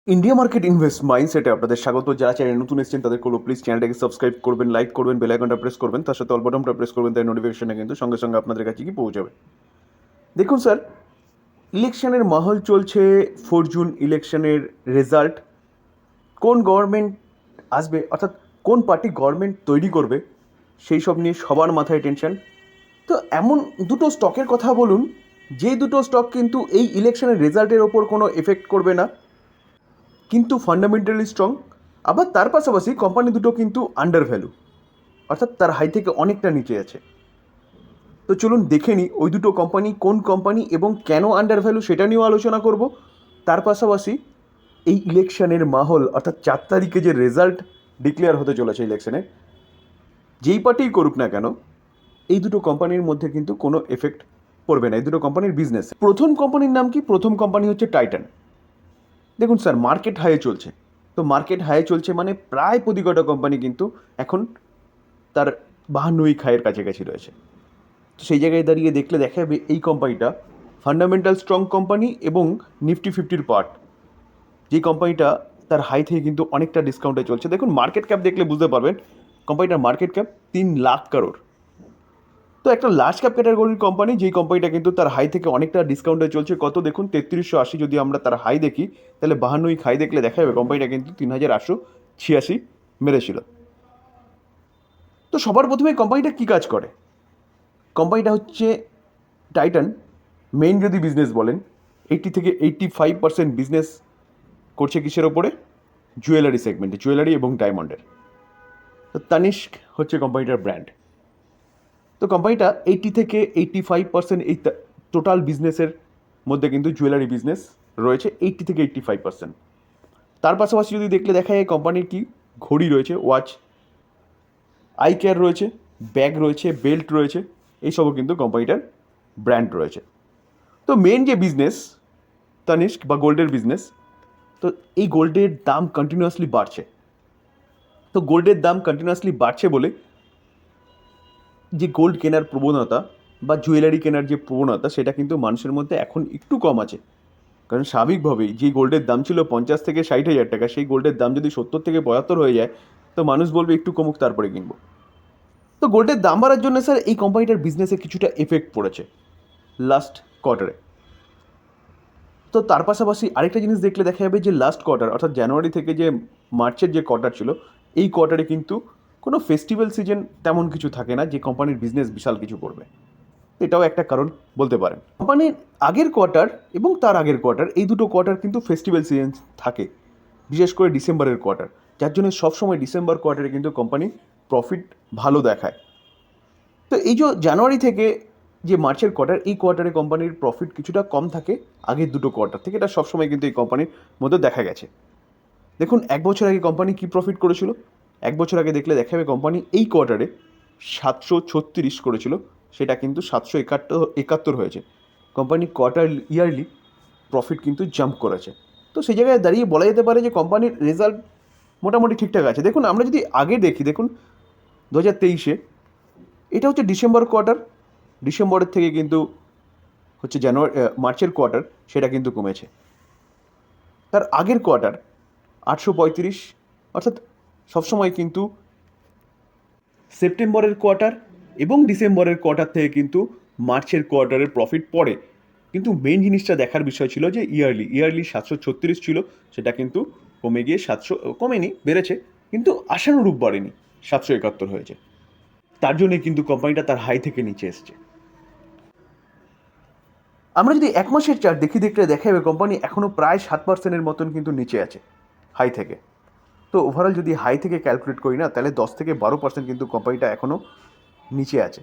India market invest মাইন্ডসেটে আপনাদের স্বাগত। যারা চ্যানেলে নতুন এসেছেন তাদের কোনো প্লিজ চ্যানেলটাকে সাবস্ক্রাইব করবেন, লাইক করবেন, বেল আইকনটা প্রেস করবেন, তার সাথে অল বাটনটা প্রেস করবেন, তাই নোটিফিকেশনটা কিন্তু সঙ্গে সঙ্গে আপনাদের কাছে কি পৌঁছাবে। দেখুন স্যার, ইলেকশনের মহল চলছে। 4 জুন ইলেকশনের রেজাল্ট, কোন গভর্নমেন্ট আসবে অর্থাৎ কোন পার্টি গভর্নমেন্ট তৈরি করবে সেই সব নিয়ে সবার মাথায় টেনশন। তো এমন দুটো স্টকের কথা বলুন যে দুটো স্টক কিন্তু এই ইলেকশনের রেজাল্টের ওপর কোনো এফেক্ট করবে না, কিন্তু ফান্ডামেন্টালি স্ট্রং। আবার তার পাশাপাশি কোম্পানি দুটো কিন্তু আন্ডার ভ্যালু, অর্থাৎ তার হাই থেকে অনেকটা নিচে আছে। তো চলুন দেখে নিই ওই দুটো কোম্পানি কোন কোম্পানি এবং কেন আন্ডার ভ্যালু, সেটা নিয়েও আলোচনা করব। তার পাশাপাশি এই ইলেকশনের মাহল, অর্থাৎ 4 তারিখে যে রেজাল্ট ডিক্লেয়ার হতে চলেছে ইলেকশনে, যেই পার্টিই করুক না কেন এই দুটো কোম্পানির মধ্যে কিন্তু কোনো এফেক্ট পড়বে না, এই দুটো কোম্পানির বিজনেস। প্রথম কোম্পানির নাম কি? প্রথম কোম্পানি হচ্ছে টাইটান। দেখুন স্যার, মার্কেট হাইয়ে চলছে। তো মার্কেট হাইয়ে চলছে মানে প্রায় প্রতি কটা কোম্পানি কিন্তু এখন তার 52 খায়ের কাছাকাছি রয়েছে। তো সেই জায়গায় দাঁড়িয়ে দেখলে দেখা যাবে এই কোম্পানিটা ফান্ডামেন্টাল স্ট্রং কোম্পানি এবং নিফটি 50-র পার্ট। যেই কোম্পানিটা তার হাই থেকে কিন্তু অনেকটা ডিসকাউন্টে চলছে। দেখুন মার্কেট ক্যাপ দেখলে বুঝতে পারবেন কোম্পানিটার মার্কেট ক্যাপ 3 লাখ কারোর। তো একটা লার্জ ক্যাপ ক্যাটাগরির কোম্পানি, যেই কোম্পানিটা কিন্তু তার হাই থেকে অনেকটা ডিসকাউন্টে চলছে। কত দেখুন, 3380। যদি আমরা তার হাই দেখি তাহলে 52 খাই দেখলে দেখা যাবে কোম্পানিটা কিন্তু 3886 মেরেছিল। তো সবার প্রথমে কোম্পানিটা কী কাজ করে? কোম্পানিটা হচ্ছে টাইটান মেইন যদি বিজনেস বলেন, 80 থেকে 85% বিজনেস করছে কিসের ওপরে? জুয়েলারি সেগমেন্টে, জুয়েলারি এবং ডায়মন্ডের। তো তানিস্ক হচ্ছে কোম্পানিটার ব্র্যান্ড। তো কোম্পানিটা 80 থেকে 85% এই টোটাল বিজনেসের মধ্যে কিন্তু জুয়েলারি বিজনেস রয়েছে 80 থেকে 85%। তার পাশাপাশি যদি দেখলে দেখা যায় কোম্পানির কি ঘড়ি রয়েছে, ওয়াচ, আই কেয়ার রয়েছে, ব্যাগ রয়েছে, বেল্ট রয়েছে, এইসবও কিন্তু কোম্পানিটার ব্র্যান্ড রয়েছে। তো মেন যে বিজনেস তানিস্ক বা গোল্ডের বিজনেস, তো এই গোল্ডের দাম কন্টিনিউয়াসলি বাড়ছে। তো গোল্ডের দাম কন্টিনিউয়াসলি বাড়ছে বলে যে গোল্ড কেনার প্রবণতা বা জুয়েলারি কেনার যে প্রবণতা, সেটা কিন্তু মানুষের মধ্যে এখন একটু কম আছে। কারণ স্বাভাবিকভাবেই যে গোল্ডের দাম ছিল 50 থেকে 60 হাজার টাকা, সেই গোল্ডের দাম যদি 70 থেকে 75 হয়ে যায়, তো মানুষ বলবে একটু কমুক তারপরে কিনবো। তো গোল্ডের দাম বাড়ার জন্য স্যার এই কোম্পানিটার বিজনেসে কিছুটা এফেক্ট পড়েছে লাস্ট কোয়ার্টারে। তো তার পাশাপাশি আরেকটা জিনিস দেখলে দেখা যাবে যে লাস্ট কোয়ার্টার, অর্থাৎ জানুয়ারি থেকে যে মার্চের যে কোয়ার্টার ছিল, এই কোয়ার্টারে কিন্তু কোনো ফেস্টিভ্যাল সিজন তেমন কিছু থাকে না যে কোম্পানির বিজনেস বিশাল কিছু করবে। এটাও একটা কারণ বলতে পারেন। কোম্পানির আগের কোয়ার্টার এবং তার আগের কোয়ার্টার, এই দুটো কোয়ার্টার কিন্তু ফেস্টিভ্যাল সিজন থাকে, বিশেষ করে ডিসেম্বরের কোয়ার্টার, যার জন্য সবসময় ডিসেম্বর কোয়ার্টারে কিন্তু কোম্পানি প্রফিট ভালো দেখায়। তো এই যে জানুয়ারি থেকে যে মার্চের কোয়ার্টার, এই কোয়ার্টারে কোম্পানির প্রফিট কিছুটা কম থাকে আগের দুটো কোয়ার্টার থেকে। এটা সবসময় কিন্তু এই কোম্পানির মধ্যে দেখা গেছে। দেখুন 1 বছর আগে কোম্পানি কী প্রফিট করেছিল, 1 বছর আগে দেখলে দেখা যাবে কোম্পানি এই কোয়ার্টারে 736 করেছিল, সেটা কিন্তু 771 হয়েছে। কোম্পানি ইয়ারলি প্রফিট কিন্তু জাম্প করেছে। তো সেই জায়গায় দাঁড়িয়ে বলা যেতে পারে যে কোম্পানির রেজাল্ট মোটামুটি ঠিকঠাক আছে। দেখুন আমরা যদি আগে দেখি, দেখুন 2023-এ এটা হচ্ছে ডিসেম্বর কোয়ার্টার, ডিসেম্বরের থেকে কিন্তু হচ্ছে মার্চের কোয়ার্টার, সেটা কিন্তু কমেছে। তার আগের কোয়ার্টার 835, অর্থাৎ সবসময় কিন্তু সেপ্টেম্বরের কোয়ার্টার এবং ডিসেম্বরের কোয়ার্টার থেকে কিন্তু মার্চের কোয়ার্টারের প্রফিট পড়ে। কিন্তু মেন জিনিসটা দেখার বিষয় ছিল যে ইয়ারলি 736 ছিল, সেটা কিন্তু কমে গিয়ে 700, কমেনি, বেড়েছে, কিন্তু আশানুরূপ বাড়েনি, 771 হয়েছে। তার জন্যই কিন্তু কোম্পানিটা তার হাই থেকে নিচে এসছে। আমরা যদি 1 মাসের চার্ট দেখি, দেখলে দেখা যাবে কোম্পানি এখনও প্রায় 7%-এর মতন কিন্তু নিচে আছে হাই থেকে। তো ওভারঅল যদি হাই থেকে ক্যালকুলেট করি না, তাহলে 10 থেকে 12% কিন্তু কোম্পানিটা এখনও নিচে আছে।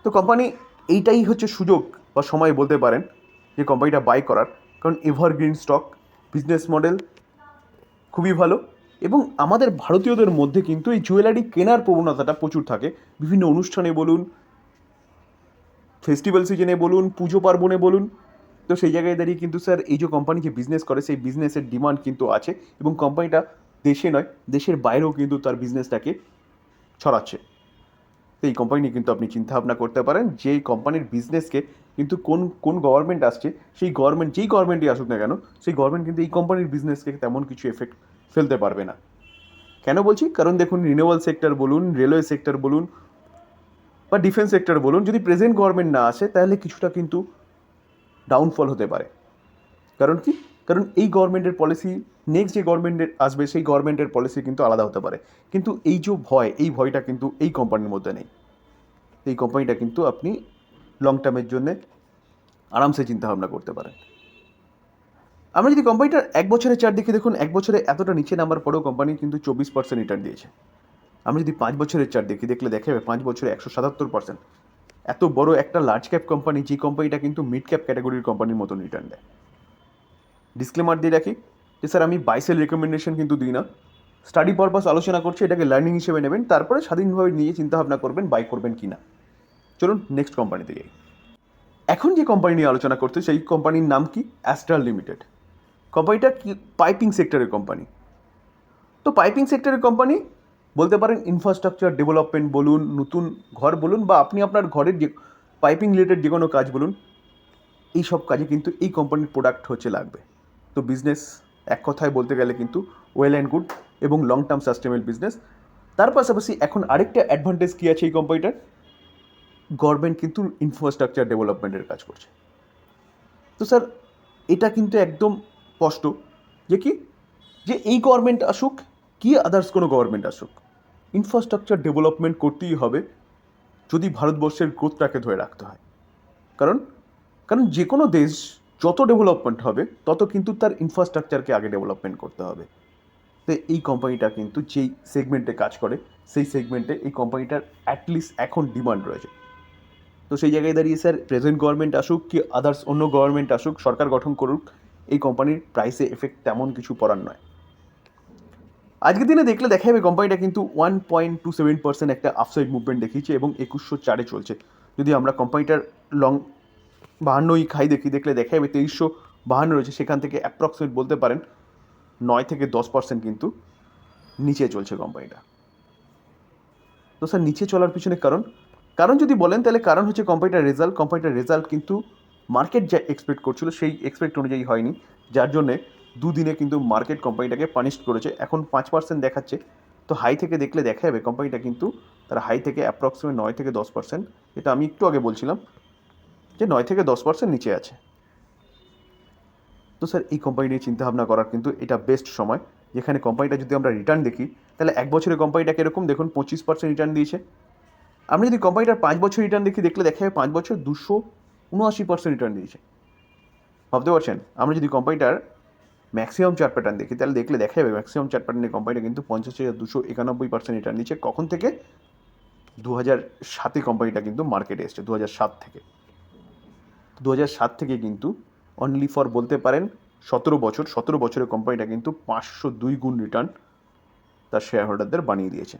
তো কোম্পানি, এইটাই হচ্ছে সুযোগ বা সময় বলতে পারেন যে কোম্পানিটা বাই করার। কারণ এভারগ্রিন স্টক, বিজনেস মডেল খুবই ভালো, এবং আমাদের ভারতীয়দের মধ্যে কিন্তু এই জুয়েলারি কেনার প্রবণতাটা প্রচুর থাকে। বিভিন্ন অনুষ্ঠানে বলুন, ফেস্টিভ্যাল সিজনে বলুন, পুজো পার্বণে বলুন। তো সেই জায়গায় দাঁড়িয়ে কিন্তু স্যার এই যে কোম্পানি যে বিজনেস করে, সেই বিজনেসের ডিমান্ড কিন্তু আছে, এবং কোম্পানিটা দেশে নয়, দেশের বাইরেও কিন্তু তার বিজনেসটাকে ছড়াচ্ছে। তো এই কোম্পানি নিয়ে কিন্তু আপনি চিন্তাভাবনা করতে পারেন যে এই কোম্পানির বিজনেসকে কিন্তু কোন কোন গভর্নমেন্ট আসছে, সেই গভর্নমেন্ট যেই গভর্নমেন্টই আসুক না কেন, সেই গভর্নমেন্ট কিন্তু এই কোম্পানির বিজনেসকে তেমন কিছু এফেক্ট ফেলতে পারবে না। কেন বলছি? কারণ দেখুন, রিনিউয়াল সেক্টর বলুন, রেলওয়ে সেক্টর বলুন বা ডিফেন্স সেক্টর বলুন, যদি প্রেজেন্ট গভর্নমেন্ট না আসে তাহলে কিছুটা কিন্তু ডাউনফল হতে পারে। কারণ কি? কারণ এই গভর্নমেন্টের পলিসি, নেক্সট যে গভর্নমেন্টের আসবে সেই গভর্নমেন্টের পলিসি কিন্তু আলাদা হতে পারে। কিন্তু এই যে ভয়, এই ভয়টা কিন্তু এই কোম্পানির মধ্যে নেই। এই কোম্পানিটা কিন্তু আপনি লং টার্মের জন্য আরামসে চিন্তাভাবনা করতে পারেন। আমরা যদি কোম্পানিটার 1 বছরের চার্ট দেখি, দেখুন 1 বছরে এতটা নিচে নামার পরেও কোম্পানি কিন্তু 24% রিটার্ন দিয়েছে। আমরা যদি 5 বছরের চার্ট দেখি, দেখলে দেখা যাবে 5 বছরে 177%। এত বড় একটা লার্জ ক্যাপ কোম্পানি, যে কোম্পানিটা কিন্তু মিড ক্যাপ ক্যাটাগরির কোম্পানির মতন রিটার্ন দেয়। ডিসক্লেমার দিয়ে রাখি যে স্যার, আমি বাইসেল রেকমেন্ডেশন কিন্তু দিই না, স্টাডি পারপাস আলোচনা করছি, এটাকে লার্নিং হিসেবে নেবেন, তারপরে স্বাধীনভাবে নিয়ে চিন্তাভাবনা করবেন বাই করবেন কি না। চলুন নেক্সট কোম্পানিতে যাই। এখন যে কোম্পানি নিয়ে আলোচনা করতে, সেই কোম্পানির নাম কি? Astral limited. কোম্পানিটা কি? পাইপিং সেক্টরের কোম্পানি। তো পাইপিং সেক্টরের কোম্পানি বলতে পারেন, ইনফ্রাস্ট্রাকচার ডেভেলপমেন্ট বলুন, নতুন ঘর বলুন, বা আপনি আপনার ঘরের যে পাইপিং রিলেটেড যে কোনো কাজ বলুন, এই সব কাজে কিন্তু এই কোম্পানির প্রোডাক্ট হচ্ছে লাগবে। তো বিজনেস এক কথায় বলতে গেলে কিন্তু ওয়েল অ্যান্ড গুড এবং লং টার্ম সাস্টেনেবল বিজনেস। তার পাশাপাশি এখন আরেকটা অ্যাডভান্টেজ কী আছে এই কোম্পানিটার? গভর্নমেন্ট কিন্তু ইনফ্রাস্ট্রাকচার ডেভেলপমেন্টের কাজ করছে। তো স্যার, এটা কিন্তু একদম স্পষ্ট যে কি, যে এই গভর্নমেন্ট আসুক কি আদার্স কোনো গভর্নমেন্ট আসুক, ইনফ্রাস্ট্রাকচার ডেভেলপমেন্ট করতেই হবে যদি ভারতবর্ষের গ্রোথটাকে ধরে রাখতে হয়। কারণ কারণ যে কোনো দেশ যত ডেভেলপমেন্ট হবে তত কিন্তু তার ইনফ্রাস্ট্রাকচারকে আগে ডেভেলপমেন্ট করতে হবে। তো এই কোম্পানিটা কিন্তু যেই সেগমেন্টে কাজ করে, সেই সেগমেন্টে এই কোম্পানিটার অ্যাটলিস্ট এখন ডিমান্ড রয়েছে। তো সেই জায়গায় দাঁড়িয়ে স্যার, প্রেজেন্ট গভর্নমেন্ট আসুক কি আদার্স অন্য গভর্নমেন্ট আসুক, সরকার গঠন করুক, এই কোম্পানির প্রাইসে এফেক্ট তেমন কিছু পড়ার নয়। আজকের দিনে দেখলে দেখা যাবে কোম্পানিটা কিন্তু 1.27% একটা আপসাইড মুভমেন্ট দেখিয়েছে এবং 2104 চলছে। যদি আমরা কোম্পানিটার লং 52 খাই দেখি, দেখলে দেখা যাবে 2352 রয়েছে, সেখান থেকে অ্যাপ্রক্সিমেট বলতে পারেন 9 থেকে 10% কিন্তু নিচে চলছে কোম্পানিটা। তো স্যার, নিচে চলার পিছনে কারণ যদি বলেন, তাহলে কারণ হচ্ছে কোম্পানিটার রেজাল্ট কিন্তু মার্কেট যা এক্সপেক্ট করছিল সেই এক্সপেক্ট অনুযায়ী হয়নি, যার জন্যে দুদিনে কিন্তু মার্কেট কোম্পানিটাকে পানিশ করেছে। এখন 5% দেখাচ্ছে। তো হাই থেকে দেখলে দেখা যাবে কোম্পানিটা কিন্তু তার হাই থেকে অ্যাপ্রক্সিমেট 9 থেকে 10%, এটা আমি একটু আগে বলছিলাম যে 9 থেকে 10% নিচে আছে। তো স্যার, এই কোম্পানি নিয়ে চিন্তাভাবনা করার কিন্তু এটা বেস্ট সময়, যেখানে কোম্পানিটা যদি আমরা রিটার্ন দেখি, তাহলে 1 বছরে কোম্পানিটা কীরকম দেখুন, 25% রিটার্ন দিয়েছে। আমরা যদি কোম্পানিটার 5 বছর রিটার্ন দেখি, দেখলে দেখা যাবে 5 বছর 279% রিটার্ন দিয়েছে। ভাবতে পারছেন? আমরা যদি কোম্পানিটার ম্যাক্সিমাম চার্ট প্যাটার্ন দেখি, তাহলে দেখলে দেখা যাবে ম্যাক্সিমাম চার্ট প্যাটার্নে কোম্পানিটা কিন্তু 50,291% রিটার্ন দিচ্ছে। কখন থেকে? 2007 কোম্পানিটা কিন্তু মার্কেটে এসছে, 2007 থেকে। 2007 থেকে কিন্তু অনলি ফর বলতে পারেন 17 বছরে কোম্পানিটা কিন্তু 502 গুণ রিটার্ন তার শেয়ার হোল্ডারদের বানিয়ে দিয়েছে।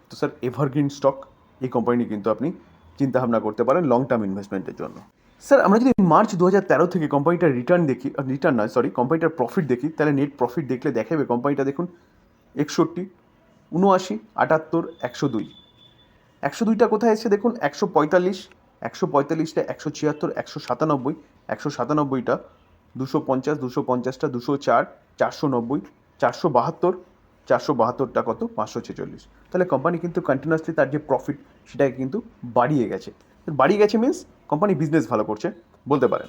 তো স্যার, এভারগ্রিন স্টক এই কোম্পানি কিন্তু আপনি চিন্তাভাবনা করতে পারেন লং টার্ম ইনভেস্টমেন্টের জন্য। স্যার, আমরা যদি মার্চ 2013 থেকে কোম্পানিটার কোম্পানিটার প্রফিট দেখি, তাহলে নেট প্রফিট দেখলে দেখাবে কোম্পানিটা দেখুন 61, 79, 78, 102। 102টা কোথায় এসছে দেখুন, 145, 145টা 176, 197, 197টা 250, 250টা 204, 490, 472, 472টা কত 546। তাহলে কোম্পানি কিন্তু কন্টিনিউয়াসলি তার যে প্রফিট সেটাকে কিন্তু বাড়িয়ে গেছে মিনস কোম্পানি বিজনেস ভালো করছে বলতে পারেন।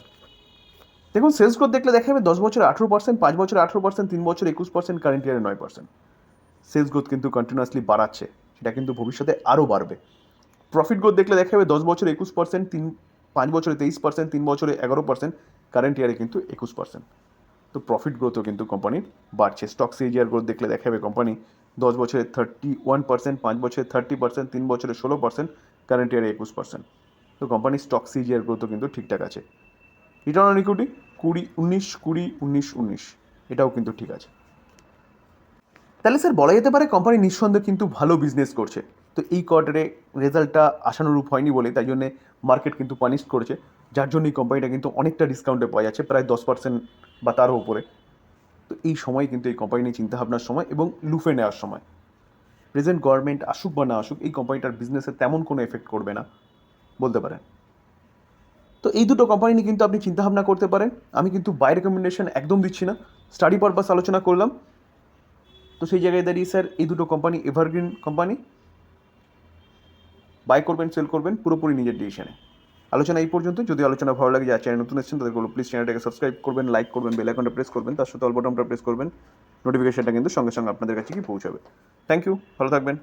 দেখুন, সেলস গ্রোথ দেখলে দেখা যাবে 10 বছরে 18%, 5 বছরে 18%, 3 বছরে 21%, কারেন্ট ইয়ারে 9%। সেলস গ্রোথ কিন্তু কন্টিনিউয়াসলি বাড়াচ্ছে, সেটা কিন্তু ভবিষ্যতে আরও বাড়বে। প্রফিট গ্রোথ দেখলে দেখা যাবে 10 বছরে 21%, 5 বছরে 23%, 3 বছরে 11%, কারেন্ট ইয়ারে কিন্তু 21%। তো প্রফিট গ্রোথও কিন্তু কোম্পানির বাড়ছে। স্টক সিজিআর গ্রোথ দেখলে দেখা যাবে কোম্পানি 10 বছরে 31%, 5 বছরে 30%, 3 বছরে 16%, কারেন্ট ইয়ারে 21%। তো কোম্পানির স্টক সিজিআর গ্রোথও কিন্তু ঠিকঠাক আছে। রিটার্ন অন ইকুইটি 20, 19, এটাও কিন্তু ঠিক আছে। তাহলে স্যার, বলা যেতে পারে কোম্পানি নিঃসন্দেহে কিন্তু ভালো বিজনেস করছে। তো এই কোয়ার্টারে রেজাল্টটা আশানুরূপ হয়নি বলে তাই জন্যে মার্কেট কিন্তু পানিশ করেছে, যার জন্য এই কোম্পানিটা কিন্তু অনেকটা ডিসকাউন্টে পাওয়া যাচ্ছে, প্রায় 10% বা তারও উপরে। তো এই সময় কিন্তু এই কোম্পানি নিয়ে চিন্তাভাবনার সময় এবং লুফে নেওয়ার সময়। প্রেজেন্ট গভর্নমেন্ট আসুক বা না আসুক, এই কোম্পানিটার বিজনেসে তেমন কোনো এফেক্ট করবে না বলতে পারেন। তো এই দুটো কোম্পানি নিয়ে কিন্তু আপনি চিন্তাভাবনা করতে পারেন। আমি কিন্তু বাই রেকমেন্ডেশন একদম দিচ্ছি না, স্টাডি পারপাস আলোচনা করলাম। তো সেই জায়গায় দাঁড়িয়ে স্যার এই দুটো কোম্পানি এভারগ্রিন কোম্পানি, বাই করবেন সেল করবেন পুরোপুরি নিজের ডিসিশনে। আলোচনা এই পর্যন্ত। যদি আলোচনা ভালো লাগে, যারা চ্যানেল নতুন এসেছেন তাদের বলবো প্লিজ চ্যানেলটাকে সাবস্ক্রাইব করবেন, লাইক করবেন, বেল আইকনটা প্রেস করবেন, তার সাথে অল বাটনটা প্রেস করবেন, নোটিফিকেশনটা কিন্তু সঙ্গে সঙ্গে আপনাদের কাছে কি পৌঁছাবে। থ্যাংক ইউ, ভালো থাকবেন।